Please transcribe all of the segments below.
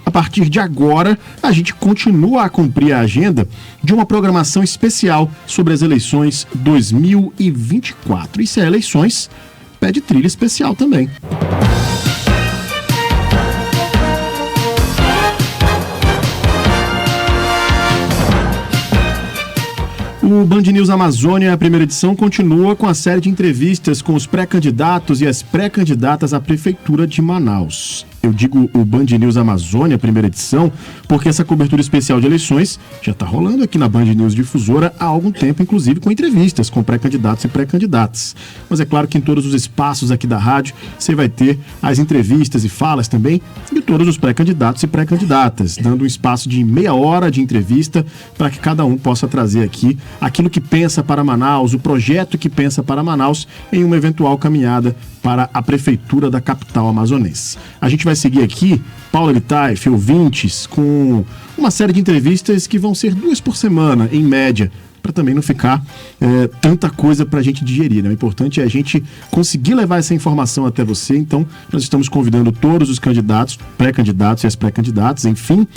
A partir de agora, a gente continua a cumprir a agenda de uma programação especial sobre as eleições 2024. E se é eleições, pede trilha especial também. O Band News Amazônia, a primeira edição, continua com a série de entrevistas com os pré-candidatos e as pré-candidatas à Prefeitura de Manaus. Eu digo o Band News Amazônia, primeira edição, porque essa cobertura especial de eleições já está rolando aqui na Band News Difusora há algum tempo, inclusive com entrevistas com pré-candidatos e pré-candidatas. Mas é claro que em todos os espaços aqui da rádio você vai ter as entrevistas e falas também de todos os pré-candidatos e pré-candidatas, dando um espaço de meia hora de entrevista para que cada um possa trazer aqui aquilo que pensa para Manaus, o projeto que pensa para Manaus em uma eventual caminhada para a Prefeitura da capital amazonense. A gente vai seguir aqui, Paula Litaif, ouvintes, com uma série de entrevistas que vão ser 2 por semana, em média, para também não ficar tanta coisa para a gente digerir, né? O importante é a gente conseguir levar essa informação até você. Então, nós estamos convidando todos os candidatos, pré-candidatos e as pré-candidatas, enfim,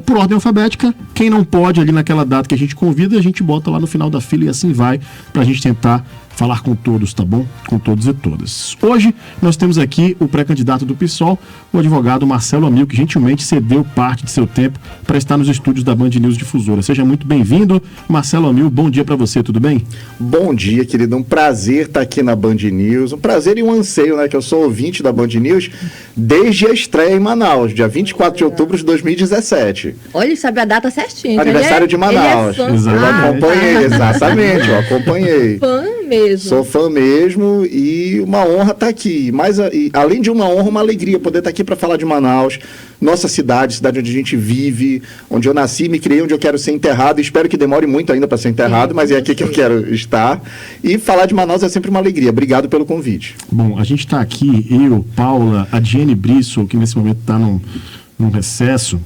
por ordem alfabética. Quem não pode ali naquela data que a gente convida, a gente bota lá no final da fila e assim vai, para a gente tentar falar com todos, tá bom? Com todos e todas. Hoje, nós temos aqui o pré-candidato do PSOL, o advogado Marcelo Amil, que gentilmente cedeu parte de seu tempo para estar nos estúdios da Band News Difusora. Seja muito bem-vindo, Marcelo Amil, bom dia para você, tudo bem? Bom dia, querido, um prazer estar aqui na Band News, um prazer e um anseio, né, que eu sou ouvinte da Band News desde a estreia em Manaus, dia 24 de outubro de 2017. Olha, ele sabe a data certinha. Aniversário de Manaus. Ele é fã. Eu acompanhei, exatamente, eu acompanhei. Fã mesmo. Sou fã mesmo e uma honra estar aqui. Mas, além de uma honra, uma alegria poder estar aqui para falar de Manaus, nossa cidade onde a gente vive, onde eu nasci, me criei, onde eu quero ser enterrado. Espero que demore muito ainda para ser enterrado, mas é aqui que eu quero estar. E falar de Manaus é sempre uma alegria. Obrigado pelo convite. Bom, a gente está aqui, eu, Paula, a Diane Brissol, que nesse momento está num recesso.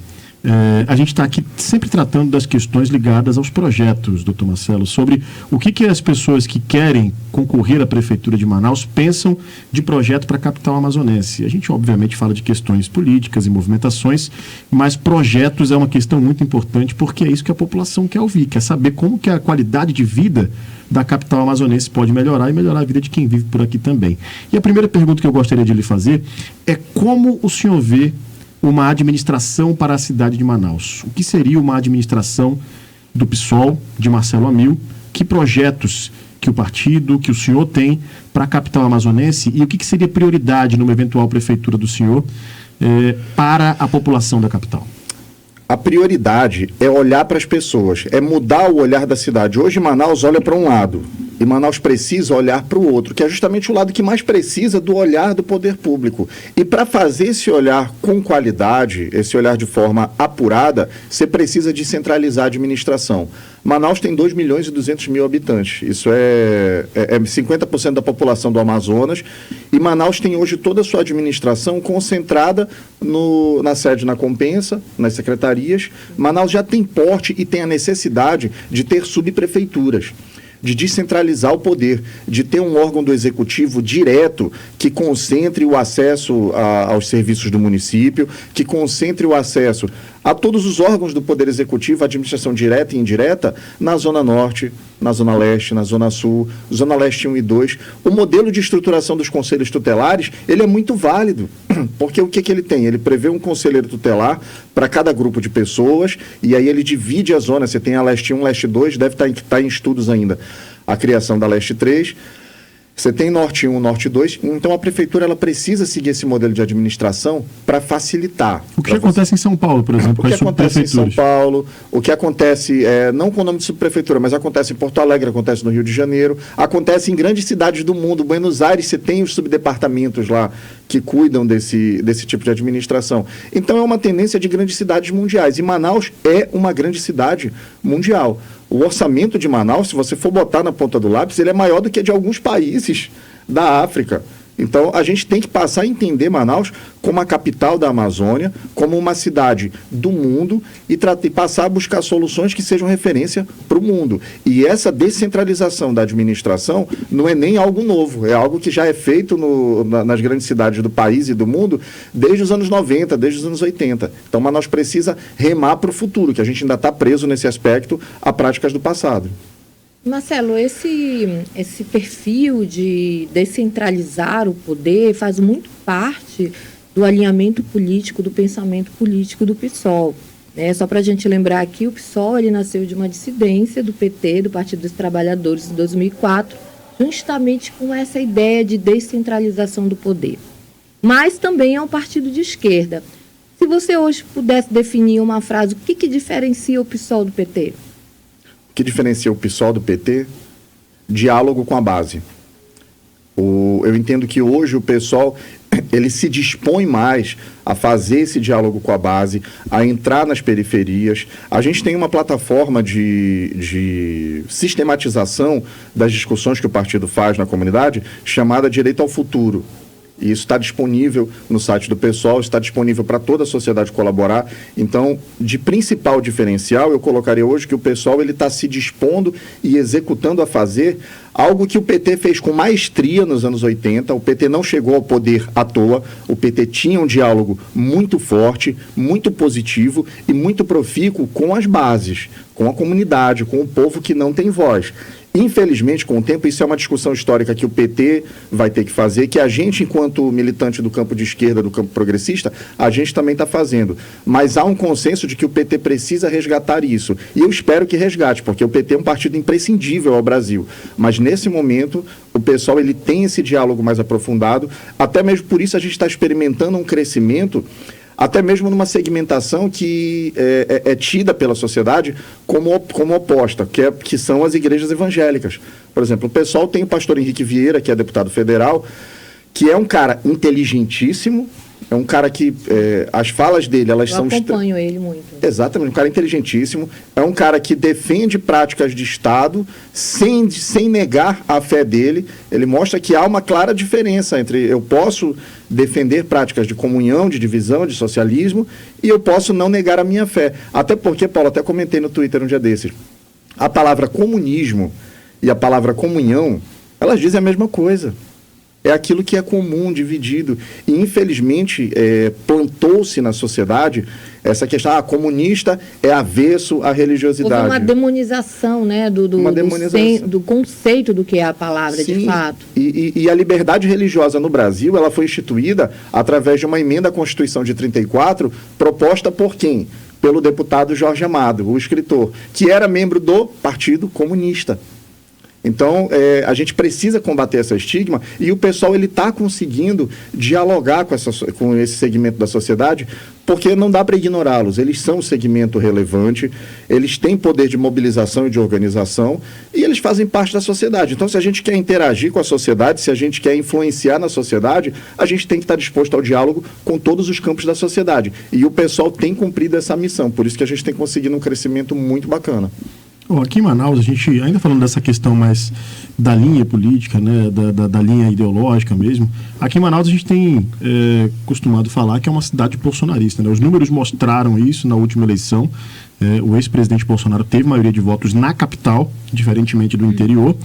A gente está aqui sempre tratando das questões ligadas aos projetos, doutor Marcelo, sobre o que as pessoas que querem concorrer à Prefeitura de Manaus pensam de projeto para a capital amazonense. A gente, obviamente, fala de questões políticas e movimentações, mas projetos é uma questão muito importante porque é isso que a população quer ouvir, quer saber como que a qualidade de vida da capital amazonense pode melhorar e melhorar a vida de quem vive por aqui também. E a primeira pergunta que eu gostaria de lhe fazer é como o senhor vê uma administração para a cidade de Manaus. O que seria uma administração do PSOL, de Marcelo Amil? Que projetos que o partido, que o senhor tem para a capital amazonense e o que seria prioridade numa eventual prefeitura do senhor para a população da capital? A prioridade é olhar para as pessoas, é mudar o olhar da cidade. Hoje Manaus olha para um lado e Manaus precisa olhar para o outro, que é justamente o lado que mais precisa do olhar do poder público. E para fazer esse olhar com qualidade, esse olhar de forma apurada, você precisa descentralizar a administração. Manaus tem 2.200.000 habitantes, isso é 50% da população do Amazonas, e Manaus tem hoje toda a sua administração concentrada na sede na Compensa, nas secretarias. Manaus já tem porte e tem a necessidade de ter subprefeituras, de descentralizar o poder, de ter um órgão do executivo direto que concentre o acesso aos serviços do município, que concentre o acesso a todos os órgãos do Poder Executivo, administração direta e indireta, na Zona Norte, na Zona Leste, na Zona Sul, Zona Leste 1 e 2. O modelo de estruturação dos conselhos tutelares, ele é muito válido, porque o que ele tem? Ele prevê um conselheiro tutelar para cada grupo de pessoas, e aí ele divide a zona. Você tem a Leste 1, Leste 2, deve estar em estudos ainda a criação da Leste 3. Você tem Norte 1, Norte 2, então a prefeitura ela precisa seguir esse modelo de administração para facilitar. O que acontece em São Paulo, por exemplo, com as subprefeituras? O que acontece em São Paulo, o que acontece, não com o nome de subprefeitura, mas acontece em Porto Alegre, acontece no Rio de Janeiro, acontece em grandes cidades do mundo. Buenos Aires, você tem os subdepartamentos lá que cuidam desse tipo de administração. Então é uma tendência de grandes cidades mundiais, e Manaus é uma grande cidade mundial. O orçamento de Manaus, se você for botar na ponta do lápis, ele é maior do que de alguns países da África. Então, a gente tem que passar a entender Manaus como a capital da Amazônia, como uma cidade do mundo e passar a buscar soluções que sejam referência para o mundo. E essa descentralização da administração não é nem algo novo, é algo que já é feito nas grandes cidades do país e do mundo desde os anos 90, desde os anos 80. Então, Manaus precisa remar para o futuro, que a gente ainda está preso nesse aspecto a práticas do passado. Marcelo, esse perfil de descentralizar o poder faz muito parte do alinhamento político, do pensamento político do PSOL. Né? Só para a gente lembrar aqui, o PSOL ele nasceu de uma dissidência do PT, do Partido dos Trabalhadores, em 2004, justamente com essa ideia de descentralização do poder. Mas também é um partido de esquerda. Se você hoje pudesse definir uma frase, o que diferencia o PSOL do PT? O que diferencia o PSOL do PT? Diálogo com a base. Eu entendo que hoje o PSOL ele se dispõe mais a fazer esse diálogo com a base, a entrar nas periferias. A gente tem uma plataforma de sistematização das discussões que o partido faz na comunidade, chamada Direito ao Futuro. E isso está disponível no site do PSOL, está disponível para toda a sociedade colaborar. Então, de principal diferencial, eu colocaria hoje que o PSOL está se dispondo e executando a fazer algo que o PT fez com maestria nos anos 80. O PT não chegou ao poder à toa. O PT tinha um diálogo muito forte, muito positivo e muito profícuo com as bases, com a comunidade, com o povo que não tem voz. Infelizmente, com o tempo, isso é uma discussão histórica que o PT vai ter que fazer, que a gente, enquanto militante do campo de esquerda, do campo progressista, a gente também está fazendo. Mas há um consenso de que o PT precisa resgatar isso. E eu espero que resgate, porque o PT é um partido imprescindível ao Brasil. Mas, nesse momento, o pessoal ele tem esse diálogo mais aprofundado. Até mesmo por isso a gente está experimentando um crescimento, até mesmo numa segmentação que é tida pela sociedade como oposta, que são as igrejas evangélicas. Por exemplo, o pessoal tem o pastor Henrique Vieira, que é deputado federal, que é um cara inteligentíssimo, é um cara que as falas dele, elas são... Eu acompanho ele muito. Exatamente, um cara inteligentíssimo, é um cara que defende práticas de Estado sem negar a fé dele. Ele mostra que há uma clara diferença entre eu posso defender práticas de comunhão, de divisão, de socialismo, e eu posso não negar a minha fé. Até porque, Paulo, até comentei no Twitter um dia desses, a palavra comunismo e a palavra comunhão, elas dizem a mesma coisa. É aquilo que é comum, dividido. E, infelizmente, plantou-se na sociedade essa questão, comunista é avesso à religiosidade. Houve uma demonização, né, do conceito do que é a palavra. Sim, de fato. E a liberdade religiosa no Brasil, ela foi instituída através de uma emenda à Constituição de 34, proposta por quem? Pelo deputado Jorge Amado, o escritor, que era membro do Partido Comunista. Então, a gente precisa combater esse estigma e o pessoal está conseguindo dialogar com esse segmento da sociedade, porque não dá para ignorá-los. Eles são um segmento relevante, eles têm poder de mobilização e de organização e eles fazem parte da sociedade. Então, se a gente quer interagir com a sociedade, se a gente quer influenciar na sociedade, a gente tem que estar disposto ao diálogo com todos os campos da sociedade. E o pessoal tem cumprido essa missão, por isso que a gente tem conseguido um crescimento muito bacana. Aqui em Manaus, a gente, ainda falando dessa questão mais da linha política, né, da linha ideológica mesmo, aqui em Manaus a gente tem costumado falar que é uma cidade bolsonarista, né? Os números mostraram isso na última eleição. O ex-presidente Bolsonaro teve maioria de votos na capital, diferentemente do interior,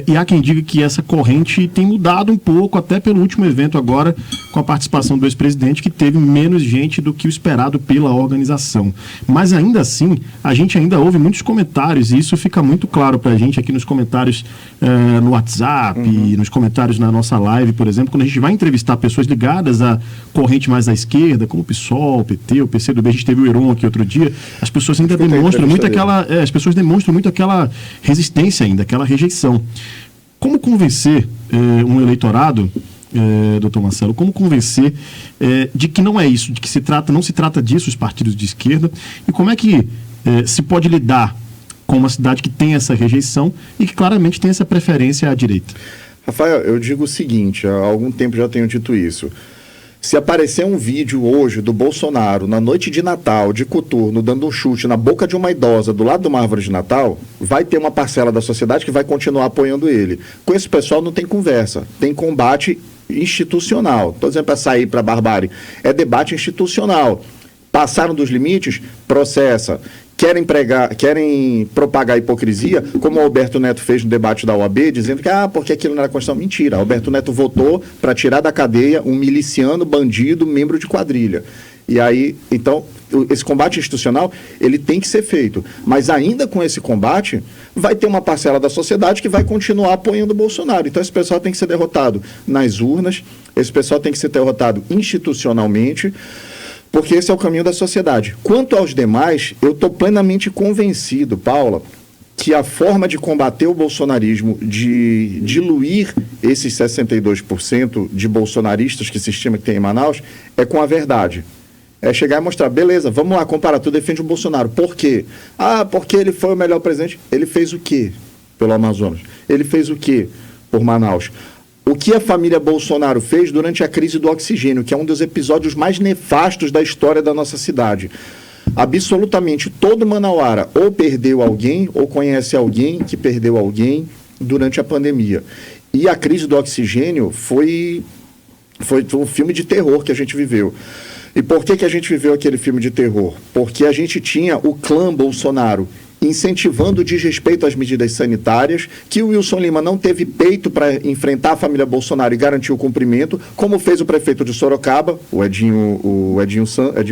e há quem diga que essa corrente tem mudado um pouco, até pelo último evento agora, com a participação do ex-presidente, que teve menos gente do que o esperado pela organização. Mas ainda assim, a gente ainda ouve muitos comentários, e isso fica muito claro para a gente aqui nos comentários no WhatsApp, nos comentários na nossa live, por exemplo, quando a gente vai entrevistar pessoas ligadas à corrente mais à esquerda, como o PSOL, o PT, o PCdoB, a gente teve o Heron aqui outro dia, as pessoas ainda demonstram muito aquela resistência ainda, aquela rejeição. Como convencer um eleitorado, doutor Marcelo, como convencer de que não é isso, de que não se trata disso os partidos de esquerda, e como é que se pode lidar com uma cidade que tem essa rejeição e que claramente tem essa preferência à direita? Rafael, eu digo o seguinte, há algum tempo já tenho dito isso. Se aparecer um vídeo hoje do Bolsonaro na noite de Natal, de coturno, dando um chute na boca de uma idosa do lado de uma árvore de Natal, vai ter uma parcela da sociedade que vai continuar apoiando ele. Com esse pessoal não tem conversa, tem combate institucional. Estou dizendo para sair para a barbárie. É debate institucional. Passaram dos limites, processa. Querem propagar hipocrisia, como o Alberto Neto fez no debate da OAB, dizendo que porque aquilo não era Constituição. Mentira. Alberto Neto votou para tirar da cadeia um miliciano, bandido, membro de quadrilha. E aí, então, esse combate institucional, ele tem que ser feito. Mas ainda com esse combate, vai ter uma parcela da sociedade que vai continuar apoiando o Bolsonaro. Então, esse pessoal tem que ser derrotado nas urnas, esse pessoal tem que ser derrotado institucionalmente, porque esse é o caminho da sociedade. Quanto aos demais, eu estou plenamente convencido, Paula, que a forma de combater o bolsonarismo, de diluir esses 62% de bolsonaristas que se estima que tem em Manaus, é com a verdade. É chegar e mostrar, beleza, vamos lá, comparar, tu defende o Bolsonaro. Por quê? Porque ele foi o melhor presidente. Ele fez o quê pelo Amazonas? Ele fez o quê por Manaus? O que a família Bolsonaro fez durante a crise do oxigênio, que é um dos episódios mais nefastos da história da nossa cidade. Absolutamente todo manauara ou perdeu alguém ou conhece alguém que perdeu alguém durante a pandemia. E a crise do oxigênio foi um filme de terror que a gente viveu. E por que a gente viveu aquele filme de terror? Porque a gente tinha o clã Bolsonaro incentivando o desrespeito às medidas sanitárias, que o Wilson Lima não teve peito para enfrentar a família Bolsonaro e garantir o cumprimento, como fez o prefeito de Sorocaba, o Edinho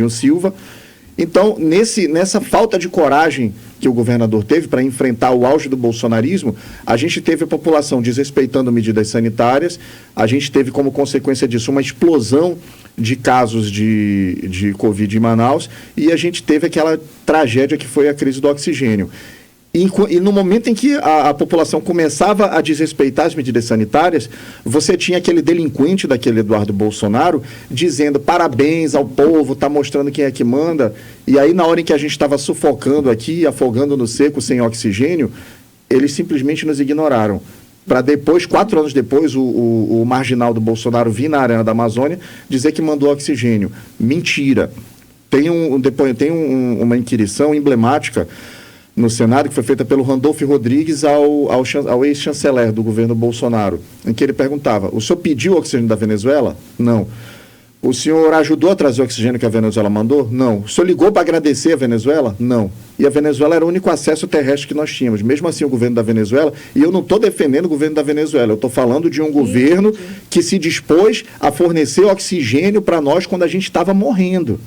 Silva. Então, nessa falta de coragem que o governador teve para enfrentar o auge do bolsonarismo, a gente teve a população desrespeitando medidas sanitárias, a gente teve como consequência disso uma explosão de casos de Covid em Manaus, e a gente teve aquela tragédia que foi a crise do oxigênio. E no momento em que a população começava a desrespeitar as medidas sanitárias, você tinha aquele delinquente daquele Eduardo Bolsonaro dizendo parabéns ao povo, está mostrando quem é que manda. E aí, na hora em que a gente estava sufocando aqui, afogando no seco, sem oxigênio, eles simplesmente nos ignoraram. Para depois, 4 anos depois, o marginal do Bolsonaro vir na Arena da Amazônia dizer que mandou oxigênio. Mentira. Tem uma inquirição emblemática no Senado, que foi feita pelo Randolfo Rodrigues ao ex-chanceler do governo Bolsonaro, em que ele perguntava, o senhor pediu oxigênio da Venezuela? Não. O senhor ajudou a trazer o oxigênio que a Venezuela mandou? Não. O senhor ligou para agradecer a Venezuela? Não. E a Venezuela era o único acesso terrestre que nós tínhamos. Mesmo assim, o governo da Venezuela, e eu não estou defendendo o governo da Venezuela, eu estou falando de um governo que se dispôs a fornecer oxigênio para nós quando a gente estava morrendo.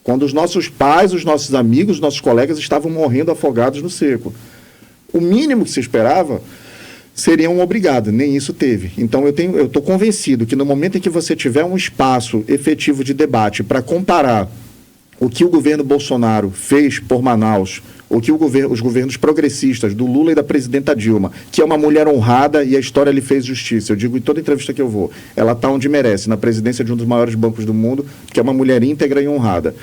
Quando os nossos pais, os nossos amigos, os nossos colegas estavam morrendo afogados no seco. O mínimo que se esperava seria um obrigado, nem isso teve. Então eu estou convencido que no momento em que você tiver um espaço efetivo de debate para comparar o que o governo Bolsonaro fez por Manaus, o que os governos progressistas do Lula e da presidenta Dilma, que é uma mulher honrada e a história lhe fez justiça, eu digo em toda entrevista que eu vou, ela está onde merece, na presidência de um dos maiores bancos do mundo, que é uma mulher íntegra e honrada.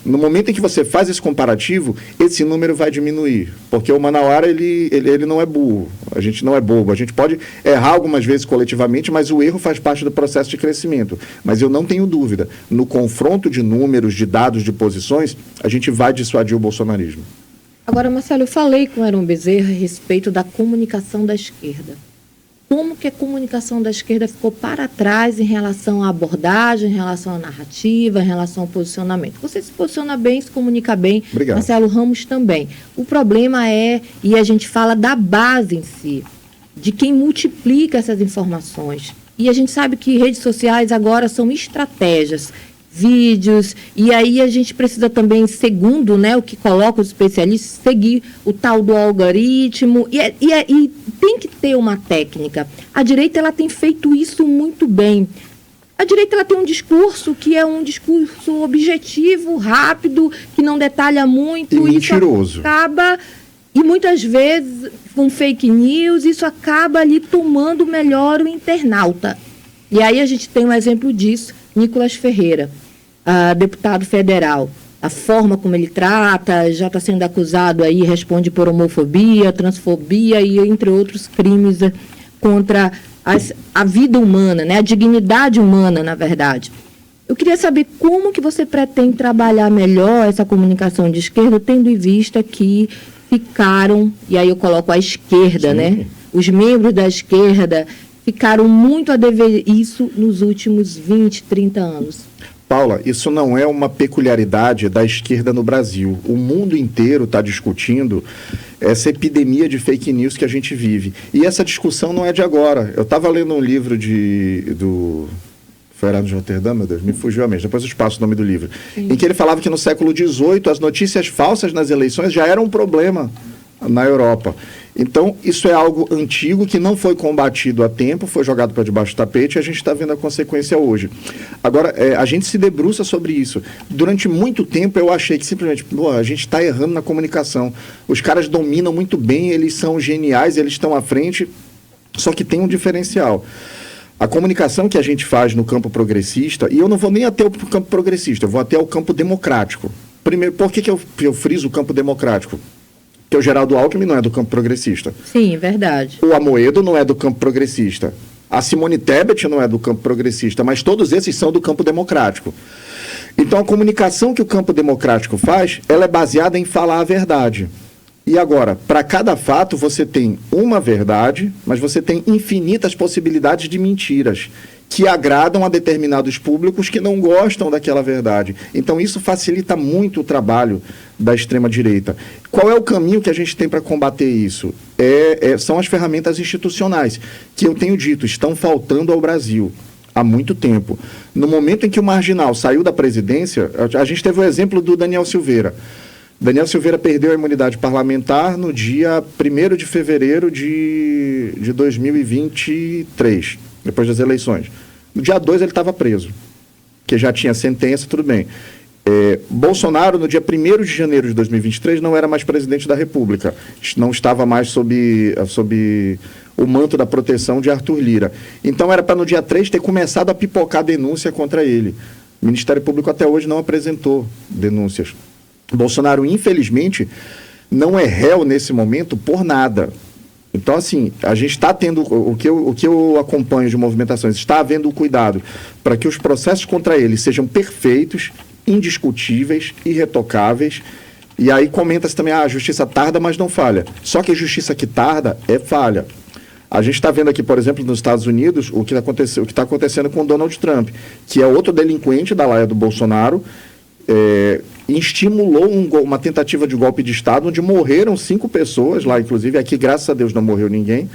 No momento em que você faz esse comparativo, esse número vai diminuir, porque o manauara ele não é burro, a gente não é bobo, a gente pode errar algumas vezes coletivamente, mas o erro faz parte do processo de crescimento. Mas eu não tenho dúvida, no confronto de números, de dados, de posições, a gente vai dissuadir o bolsonarismo. Agora, Marcelo, eu falei com o Heron Bezerra a respeito da comunicação da esquerda. Como que a comunicação da esquerda ficou para trás em relação à abordagem, em relação à narrativa, em relação ao posicionamento? Você se posiciona bem, se comunica bem. Obrigado. Marcelo Ramos também. O problema e a gente fala da base em si, de quem multiplica essas informações. E a gente sabe que redes sociais agora são estratégias, vídeos, e aí a gente precisa também, segundo, né, o que colocam os especialistas, seguir o tal do algoritmo, e tem que ter uma técnica. A direita ela tem feito isso muito bem. A direita ela tem um discurso que é um discurso objetivo, rápido, que não detalha muito. E mentiroso. Isso acaba, e muitas vezes, com fake news, isso acaba ali tomando melhor o internauta. E aí a gente tem um exemplo disso, Nicolas Ferreira, deputado federal. A forma como ele trata, já está sendo acusado aí, responde por homofobia, transfobia e entre outros crimes contra a vida humana, né? A dignidade humana, na verdade. Eu queria saber como que você pretende trabalhar melhor essa comunicação de esquerda, tendo em vista que ficaram, e aí eu coloco a esquerda, né? Os membros da esquerda ficaram muito a dever isso nos últimos 20, 30 anos? Paula, isso não é uma peculiaridade da esquerda no Brasil. O mundo inteiro está discutindo essa epidemia de fake news que a gente vive. E essa discussão não é de agora. Eu estava lendo um livro do Fernando de Roterdã, meu Deus, me fugiu a mente, depois eu te passo o nome do livro, em que ele falava que no século XVIII as notícias falsas nas eleições já eram um problema na Europa. Então, isso é algo antigo que não foi combatido a tempo, foi jogado para debaixo do tapete e a gente está vendo a consequência hoje. Agora, a gente se debruça sobre isso. Durante muito tempo eu achei que simplesmente, a gente está errando na comunicação. Os caras dominam muito bem, eles são geniais, eles estão à frente, só que tem um diferencial. A comunicação que a gente faz no campo progressista, e eu não vou nem até o campo progressista, eu vou até o campo democrático. Primeiro, por que eu friso o campo democrático? Porque o Geraldo Alckmin não é do campo progressista. Sim, verdade. O Amoedo não é do campo progressista. A Simone Tebet não é do campo progressista, mas todos esses são do campo democrático. Então, a comunicação que o campo democrático faz, ela é baseada em falar a verdade. E agora, para cada fato, você tem uma verdade, mas você tem infinitas possibilidades de mentiras que agradam a determinados públicos que não gostam daquela verdade. Então, isso facilita muito o trabalho da extrema-direita. Qual é o caminho que a gente tem para combater isso? São as ferramentas institucionais, que eu tenho dito, estão faltando ao Brasil há muito tempo. No momento em que o Marginal saiu da presidência, a gente teve o exemplo do Daniel Silveira. Daniel Silveira perdeu a imunidade parlamentar no dia 1º de fevereiro de 2023, depois das eleições. No dia 2 ele estava preso, que já tinha sentença, tudo bem. Bolsonaro, no dia 1º de janeiro de 2023, não era mais presidente da República, não estava mais sob o manto da proteção de Arthur Lira. Então era para no dia 3 ter começado a pipocar denúncia contra ele. O Ministério Público até hoje não apresentou denúncias. Bolsonaro, infelizmente, não é réu nesse momento por nada. Então, assim, a gente está tendo, o que eu acompanho de movimentações, está havendo o cuidado para que os processos contra ele sejam perfeitos, indiscutíveis, irretocáveis. E aí comenta-se também, a justiça tarda, mas não falha. Só que a justiça que tarda é falha. A gente está vendo aqui, por exemplo, nos Estados Unidos, o que está acontecendo com o Donald Trump, que é outro delinquente da laia do Bolsonaro, estimulou uma tentativa de golpe de Estado, onde morreram 5 pessoas, lá inclusive, aqui graças a Deus não morreu ninguém,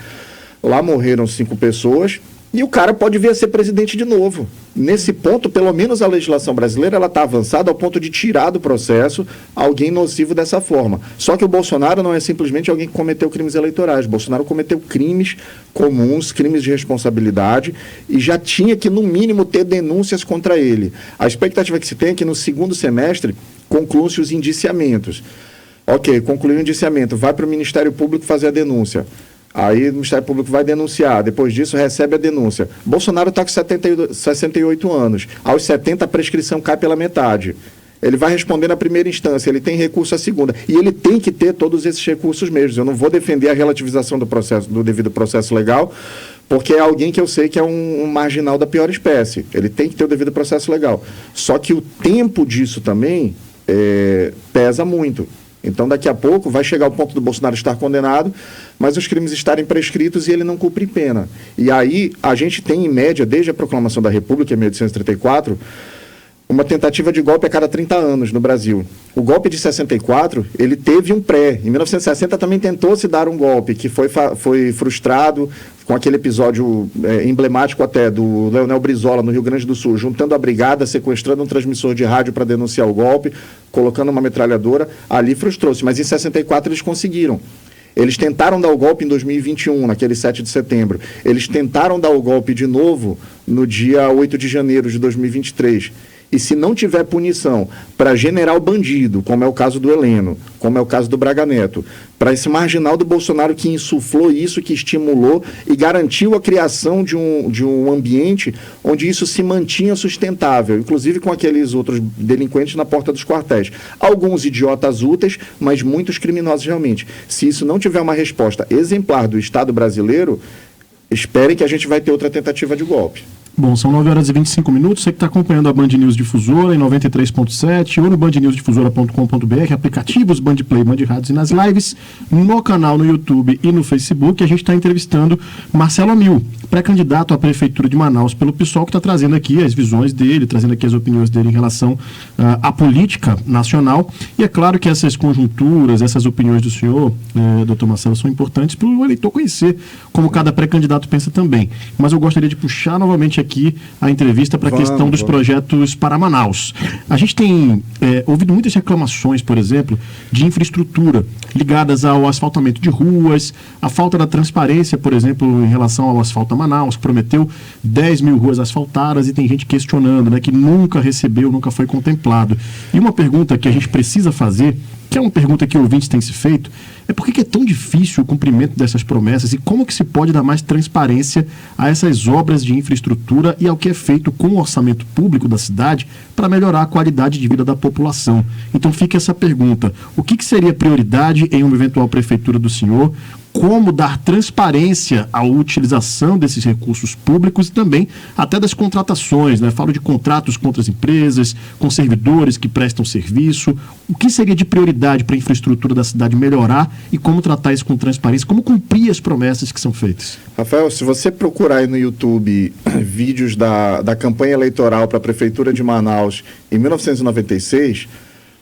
lá morreram 5 pessoas, e o cara pode vir a ser presidente de novo. Nesse ponto, pelo menos a legislação brasileira está avançada ao ponto de tirar do processo alguém nocivo dessa forma. Só que o Bolsonaro não é simplesmente alguém que cometeu crimes eleitorais. O Bolsonaro cometeu crimes comuns, crimes de responsabilidade, e já tinha que, no mínimo, ter denúncias contra ele. A expectativa que se tem é que no segundo semestre concluam-se os indiciamentos. Ok, concluiu o indiciamento, vai para o Ministério Público fazer a denúncia. Aí o Ministério Público vai denunciar, depois disso recebe a denúncia. Bolsonaro está com 68 anos, aos 70 a prescrição cai pela metade. Ele vai responder na primeira instância, ele tem recurso à segunda, e ele tem que ter todos esses recursos mesmos. Eu não vou defender a relativização do devido processo legal, porque é alguém que eu sei que é um marginal da pior espécie. Ele tem que ter o devido processo legal. Só que o tempo disso também pesa muito. Então, daqui a pouco, vai chegar o ponto do Bolsonaro estar condenado, mas os crimes estarem prescritos e ele não cumpre pena. E aí, a gente tem, em média, desde a proclamação da República, em 1834, uma tentativa de golpe a cada 30 anos no Brasil. O golpe de 64, ele teve um pré. Em 1960 também tentou-se dar um golpe, que foi frustrado com aquele episódio emblemático até do Leonel Brizola, no Rio Grande do Sul, juntando a brigada, sequestrando um transmissor de rádio para denunciar o golpe, colocando uma metralhadora, ali frustrou-se. Mas em 64 eles conseguiram. Eles tentaram dar o golpe em 2021, naquele 7 de setembro. Eles tentaram dar o golpe de novo no dia 8 de janeiro de 2023. E se não tiver punição para general bandido, como é o caso do Heleno, como é o caso do Braga Neto, para esse marginal do Bolsonaro que insuflou isso, que estimulou e garantiu a criação de um ambiente onde isso se mantinha sustentável, inclusive com aqueles outros delinquentes na porta dos quartéis. Alguns idiotas úteis, mas muitos criminosos realmente. Se isso não tiver uma resposta exemplar do Estado brasileiro, esperem que a gente vai ter outra tentativa de golpe. Bom, são 9 horas e 25 minutos. Você que está acompanhando a Band News Difusora em 93.7 ou no bandnewsdifusora.com.br, aplicativos Band Play, Band Rádios e nas lives, no canal no YouTube e no Facebook. A gente está entrevistando Marcelo Amil, pré-candidato à Prefeitura de Manaus pelo PSOL, que está trazendo aqui as visões dele, trazendo aqui as opiniões dele em relação à política nacional. E é claro que essas conjunturas, essas opiniões do senhor, doutor Marcelo, são importantes para o eleitor conhecer como cada pré-candidato pensa também. Mas eu gostaria de puxar novamente aqui a entrevista para a questão dos projetos para Manaus. A gente tem ouvido muitas reclamações, por exemplo, de infraestrutura ligadas ao asfaltamento de ruas, a falta da transparência, por exemplo, em relação ao Asfalto a Manaus, que prometeu 10 mil ruas asfaltadas e tem gente questionando, né, que nunca recebeu, nunca foi contemplado. E uma pergunta que a gente precisa fazer, que é uma pergunta que ouvintes têm se feito, é por que é tão difícil o cumprimento dessas promessas e como que se pode dar mais transparência a essas obras de infraestrutura e ao que é feito com o orçamento público da cidade para melhorar a qualidade de vida da população. Então fica essa pergunta: o que seria prioridade em uma eventual prefeitura do senhor? Como dar transparência à utilização desses recursos públicos e também até das contratações, né? Falo de contratos com outras empresas, com servidores que prestam serviço. O que seria de prioridade para a infraestrutura da cidade melhorar e como tratar isso com transparência, como cumprir as promessas que são feitas? Rafael, se você procurar aí no YouTube vídeos da campanha eleitoral para a Prefeitura de Manaus em 1996...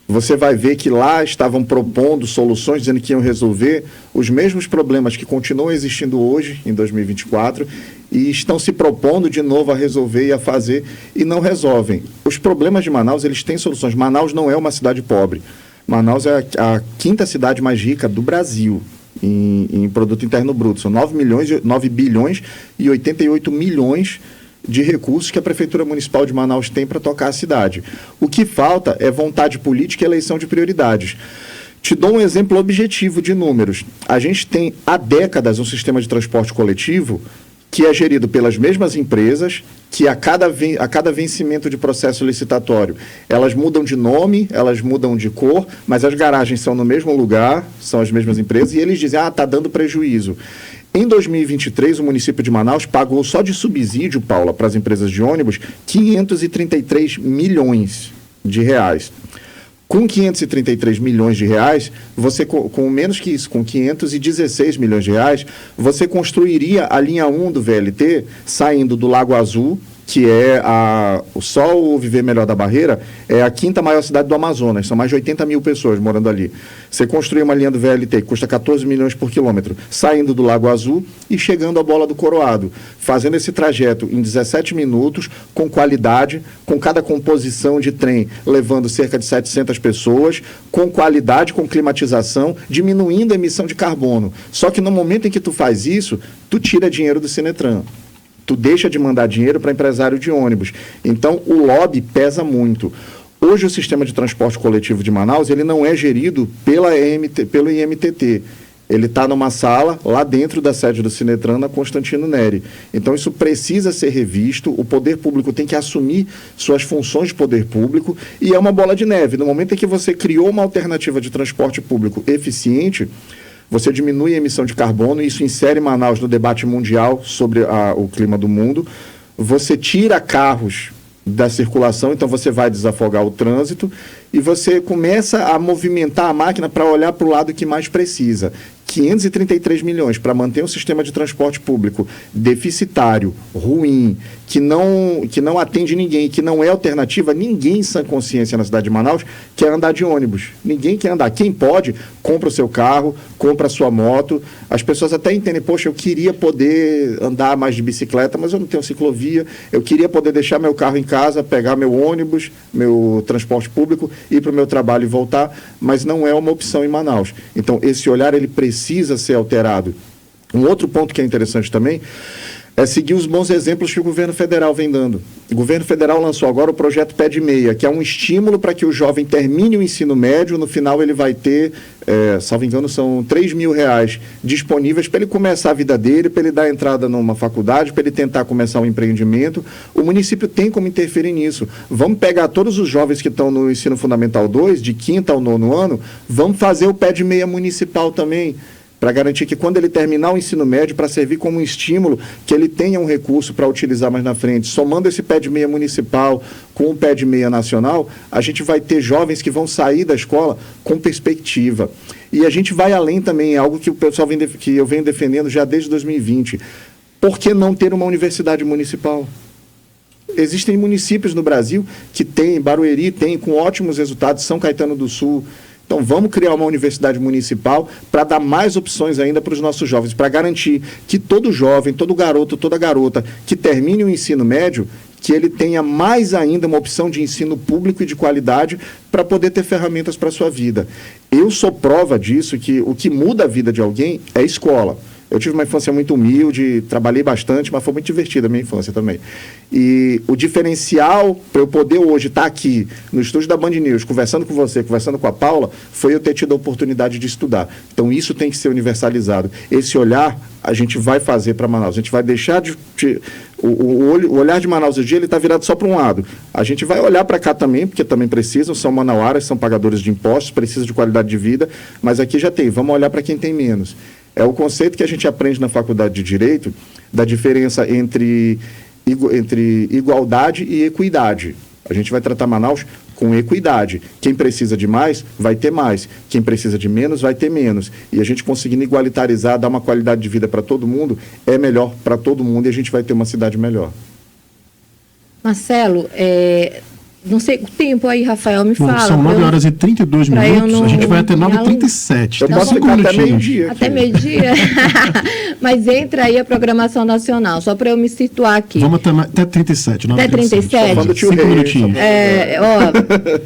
você vai ver que lá estavam propondo soluções, dizendo que iam resolver os mesmos problemas que continuam existindo hoje, em 2024, e estão se propondo de novo a resolver e a fazer, e não resolvem. Os problemas de Manaus, eles têm soluções. Manaus não é uma cidade pobre. Manaus é a quinta cidade mais rica do Brasil em produto interno bruto. São 9 bilhões e 88 milhões de recursos que a Prefeitura Municipal de Manaus tem para tocar a cidade. O que falta é vontade política e eleição de prioridades. Te dou um exemplo objetivo de números. A gente tem há décadas um sistema de transporte coletivo que é gerido pelas mesmas empresas, que a cada vencimento de processo licitatório, elas mudam de nome, elas mudam de cor, mas as garagens são no mesmo lugar, são as mesmas empresas, e eles dizem, está dando prejuízo. Em 2023, o município de Manaus pagou só de subsídio, Paula, para as empresas de ônibus, 533 milhões de reais. Com 533 milhões de reais, você, com menos que isso, com 516 milhões de reais, você construiria a linha 1 do VLT, saindo do Lago Azul, que é só o Viver Melhor da Barreira, é a quinta maior cidade do Amazonas, são mais de 80 mil pessoas morando ali. Você construir uma linha do VLT que custa 14 milhões por quilômetro, saindo do Lago Azul e chegando à Bola do Coroado, fazendo esse trajeto em 17 minutos, com qualidade, com cada composição de trem levando cerca de 700 pessoas, com qualidade, com climatização, diminuindo a emissão de carbono. Só que no momento em que tu faz isso, tu tira dinheiro do Sinetran. Tu deixa de mandar dinheiro para empresário de ônibus. Então, o lobby pesa muito. Hoje, o sistema de transporte coletivo de Manaus, ele não é gerido pelo IMTT. Ele está numa sala lá dentro da sede do Sinetran, na Constantino Neri. Então, isso precisa ser revisto. O poder público tem que assumir suas funções de poder público e é uma bola de neve. No momento em que você criou uma alternativa de transporte público eficiente, você diminui a emissão de carbono, e isso insere Manaus no debate mundial sobre o clima do mundo. Você tira carros da circulação, então você vai desafogar o trânsito e você começa a movimentar a máquina para olhar para o lado que mais precisa. 533 milhões para manter um sistema de transporte público deficitário, ruim, que não atende ninguém, que não é alternativa. Ninguém em sã consciência na cidade de Manaus quer andar de ônibus. Ninguém quer andar. Quem pode, compra o seu carro, compra a sua moto. As pessoas até entendem, poxa, eu queria poder andar mais de bicicleta, mas eu não tenho ciclovia. Eu queria poder deixar meu carro em casa, pegar meu ônibus, meu transporte público, ir para o meu trabalho e voltar, mas não é uma opção em Manaus. Então, esse olhar, ele precisa ser alterado. Um outro ponto que é interessante também é seguir os bons exemplos que o governo federal vem dando. O governo federal lançou agora o projeto Pé de Meia, que é um estímulo para que o jovem termine o ensino médio. No final ele vai ter, salvo engano, são 3 mil reais disponíveis para ele começar a vida dele, para ele dar entrada numa faculdade, para ele tentar começar um empreendimento. O município tem como interferir nisso. Vamos pegar todos os jovens que estão no ensino fundamental 2, de 5º ao 9º ano, vamos fazer o Pé de Meia municipal também. para garantir que quando ele terminar o ensino médio, para servir como um estímulo, que ele tenha um recurso para utilizar mais na frente. Somando esse pé de meia municipal com o pé de meia nacional, a gente vai ter jovens que vão sair da escola com perspectiva. E a gente vai além também, é algo que o pessoal que eu venho defendendo já desde 2020. Por que não ter uma universidade municipal? Existem municípios no Brasil que tem, Barueri tem, com ótimos resultados, São Caetano do Sul. Então, vamos criar uma universidade municipal para dar mais opções ainda para os nossos jovens, para garantir que todo jovem, todo garoto, toda garota que termine o ensino médio, que ele tenha mais ainda uma opção de ensino público e de qualidade para poder ter ferramentas para a sua vida. Eu sou prova disso, que o que muda a vida de alguém é a escola. Eu tive uma infância muito humilde, trabalhei bastante, mas foi muito divertida a minha infância também. E o diferencial para eu poder hoje estar aqui no estúdio da Band News, conversando com você, conversando com a Paula, foi eu ter tido a oportunidade de estudar. Então isso tem que ser universalizado. Esse olhar a gente vai fazer para Manaus. A gente vai deixar de... O olhar de Manaus hoje ele está virado só para um lado. A gente vai olhar para cá também, porque também precisam, são manauaras, são pagadores de impostos, precisam de qualidade de vida, mas aqui já tem. Vamos olhar para quem tem menos. É o conceito que a gente aprende na Faculdade de Direito, da diferença entre igualdade e equidade. A gente vai tratar Manaus com equidade. Quem precisa de mais, vai ter mais. Quem precisa de menos, vai ter menos. E a gente conseguindo igualitarizar, dar uma qualidade de vida para todo mundo, é melhor para todo mundo e a gente vai ter uma cidade melhor. Marcelo, não sei o tempo aí, Rafael, me fala. São 9 horas e 32 minutos, a gente vai até 9h37. Eu posso ficar até meio-dia. Até meio-dia? Mas entra aí a programação nacional, só para eu me situar aqui. Vamos até 37. Até 37? 5 minutinhos.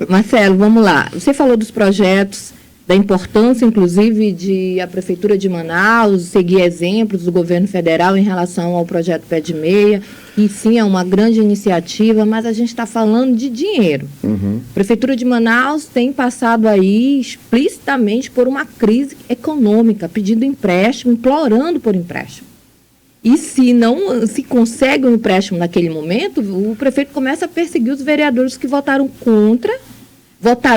Marcelo, vamos lá. Você falou dos projetos, da importância, inclusive, de a Prefeitura de Manaus seguir exemplos do governo federal em relação ao projeto Pé de Meia, que sim é uma grande iniciativa, mas a gente está falando de dinheiro. Uhum. A Prefeitura de Manaus tem passado aí explicitamente por uma crise econômica, pedindo empréstimo, implorando por empréstimo. E se não se consegue um empréstimo naquele momento, o prefeito começa a perseguir os vereadores que votaram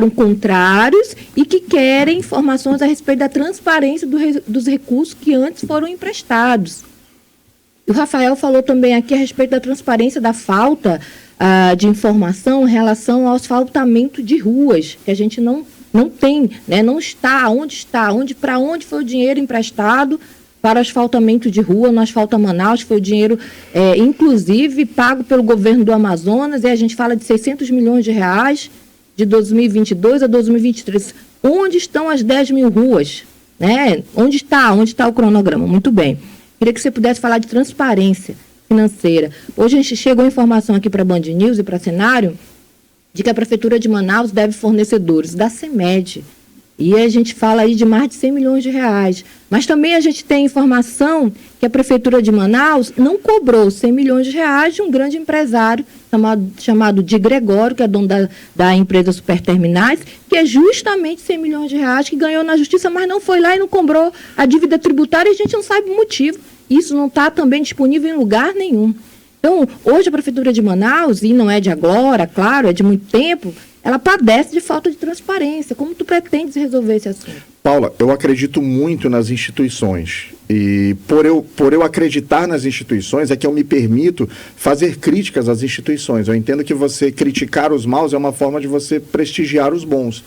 contrários e que querem informações a respeito da transparência dos recursos que antes foram emprestados. O Rafael falou também aqui a respeito da transparência da falta de informação em relação ao asfaltamento de ruas, que a gente não tem, né? Não está, para onde foi o dinheiro emprestado para o asfaltamento de rua, no Asfalta Manaus, foi o dinheiro, inclusive, pago pelo governo do Amazonas, e a gente fala de 600 milhões de reais, de 2022 a 2023. Onde estão as 10 mil ruas? Né? Onde está o cronograma? Muito bem. Queria que você pudesse falar de transparência financeira. Hoje a gente chegou a informação aqui para a Band News e para o cenário de que a Prefeitura de Manaus deve fornecedores da CEMED. E a gente fala aí de mais de 100 milhões de reais. Mas também a gente tem informação que a Prefeitura de Manaus não cobrou 100 milhões de reais de um grande empresário chamado de Gregório, que é dono da empresa Superterminais, que é justamente 100 milhões de reais que ganhou na justiça, mas não foi lá e não cobrou a dívida tributária e a gente não sabe o motivo. Isso não está também disponível em lugar nenhum. Então, hoje a Prefeitura de Manaus, e não é de agora, claro, é de muito tempo, ela padece de falta de transparência. Como tu pretendes resolver esse assunto? Paula, eu acredito muito nas instituições. E por eu acreditar nas instituições é que eu me permito fazer críticas às instituições. Eu entendo que você criticar os maus é uma forma de você prestigiar os bons.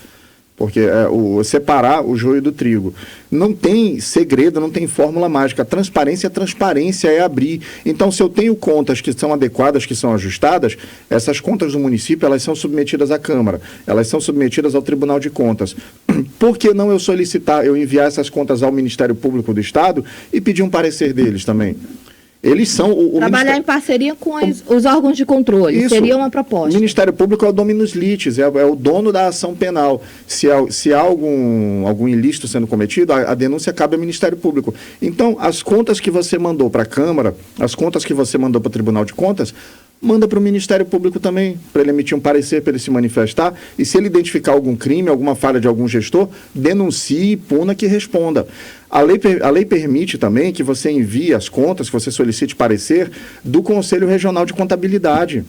Porque separar o joio do trigo. Não tem segredo, não tem fórmula mágica. Transparência é abrir. Então, se eu tenho contas que são adequadas, que são ajustadas, essas contas do município, elas são submetidas à Câmara. Elas são submetidas ao Tribunal de Contas. Por que não eu enviar essas contas ao Ministério Público do Estado e pedir um parecer deles também? Eles são trabalhar em parceria com os órgãos de controle, isso, seria uma proposta. O Ministério Público é o dominus litis, é o dono da ação penal. Se há algum ilícito sendo cometido, a denúncia cabe ao Ministério Público. Então, as contas que você mandou para a Câmara, as contas que você mandou para o Tribunal de Contas, manda para o Ministério Público também, para ele emitir um parecer, para ele se manifestar, e se ele identificar algum crime, alguma falha de algum gestor, denuncie e puna que responda. A lei permite também que você envie as contas, que você solicite parecer, do Conselho Regional de Contabilidade,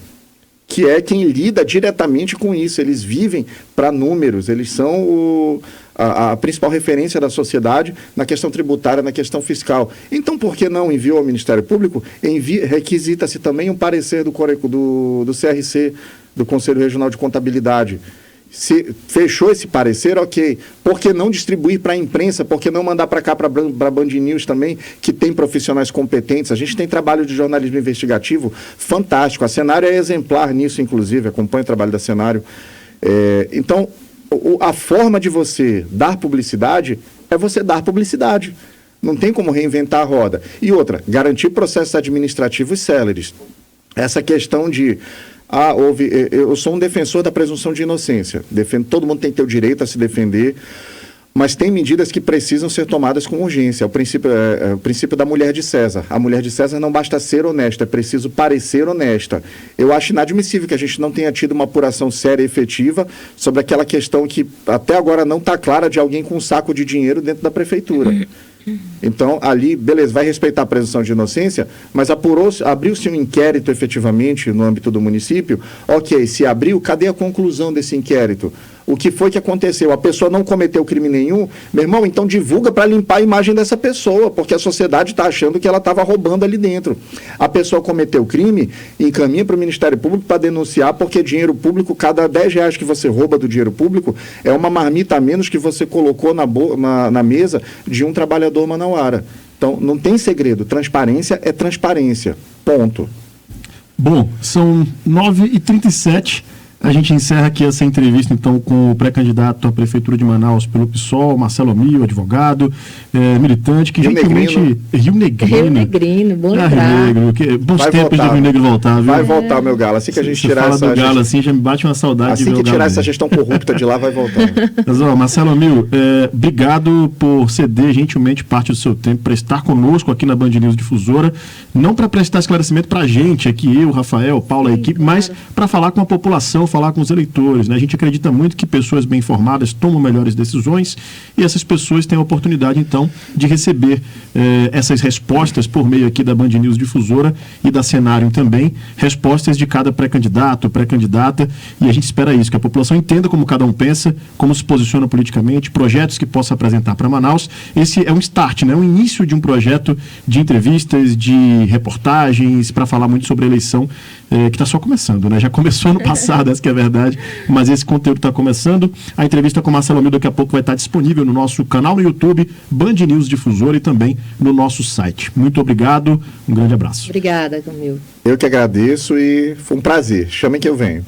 que é quem lida diretamente com isso. Eles vivem para números, eles são a principal referência da sociedade na questão tributária, na questão fiscal. Então, por que não enviou ao Ministério Público? Requisita-se também um parecer do CRC, do Conselho Regional de Contabilidade. Se fechou esse parecer, ok. Por que não distribuir para a imprensa? Por que não mandar para cá, para a Band News também, que tem profissionais competentes? A gente tem trabalho de jornalismo investigativo fantástico. A Cenário é exemplar nisso, inclusive, acompanha o trabalho da Cenário. Então, a forma de você dar publicidade é você dar publicidade. Não tem como reinventar a roda. E outra, garantir processos administrativos céleres. Essa questão de... eu sou um defensor da presunção de inocência. Todo mundo tem que ter o direito a se defender, mas tem medidas que precisam ser tomadas com urgência. O princípio da mulher de César. A mulher de César não basta ser honesta, é preciso parecer honesta. Eu acho inadmissível que a gente não tenha tido uma apuração séria e efetiva sobre aquela questão que até agora não está clara de alguém com um saco de dinheiro dentro da prefeitura. Então, ali, beleza, vai respeitar a presunção de inocência, mas abriu-se um inquérito efetivamente no âmbito do município. Ok, se abriu, cadê a conclusão desse inquérito? O que foi que aconteceu? A pessoa não cometeu crime nenhum? Meu irmão, então divulga para limpar a imagem dessa pessoa, porque a sociedade está achando que ela estava roubando ali dentro. A pessoa cometeu crime, encaminha para o Ministério Público para denunciar, porque dinheiro público, cada R$10 que você rouba do dinheiro público, é uma marmita a menos que você colocou na mesa de um trabalhador manauara. Então, não tem segredo. Transparência é transparência. Ponto. Bom, são 9h37. A gente encerra aqui essa entrevista, então, com o pré-candidato à Prefeitura de Manaus pelo PSOL, Marcelo Mil, advogado, militante, que gentilmente... Rio Negrino, bom lembrar. Rio Negro, bons tempos de Rio Negro voltar, viu? Vai voltar, meu galo. Assim que a gente tirar essa... do galo, assim, já me bate uma saudade assim de ver que tirar essa gestão corrupta de lá, vai voltar. Mas, Marcelo Mil, obrigado por ceder gentilmente parte do seu tempo para estar conosco aqui na Band News Difusora, não para prestar esclarecimento para a gente, aqui eu, Rafael, Paulo, a equipe, mas para falar com a população, falar com os eleitores, né? A gente acredita muito que pessoas bem informadas tomam melhores decisões e essas pessoas têm a oportunidade, então, de receber essas respostas por meio aqui da Band News Difusora e da Cenário também, respostas de cada pré-candidato, pré-candidata, e a gente espera isso, que a população entenda como cada um pensa, como se posiciona politicamente, projetos que possa apresentar para Manaus. Esse é um start, né? Um início de um projeto de entrevistas, de reportagens, para falar muito sobre a eleição que está só começando, né? Já começou ano passado, essa que é a verdade, mas esse conteúdo está começando. A entrevista com o Marcelo Mil daqui a pouco vai estar disponível no nosso canal no YouTube, Band News Difusora, e também no nosso site. Muito obrigado, um grande abraço. Obrigada, Camil. Eu que agradeço e foi um prazer. Chamem que eu venho.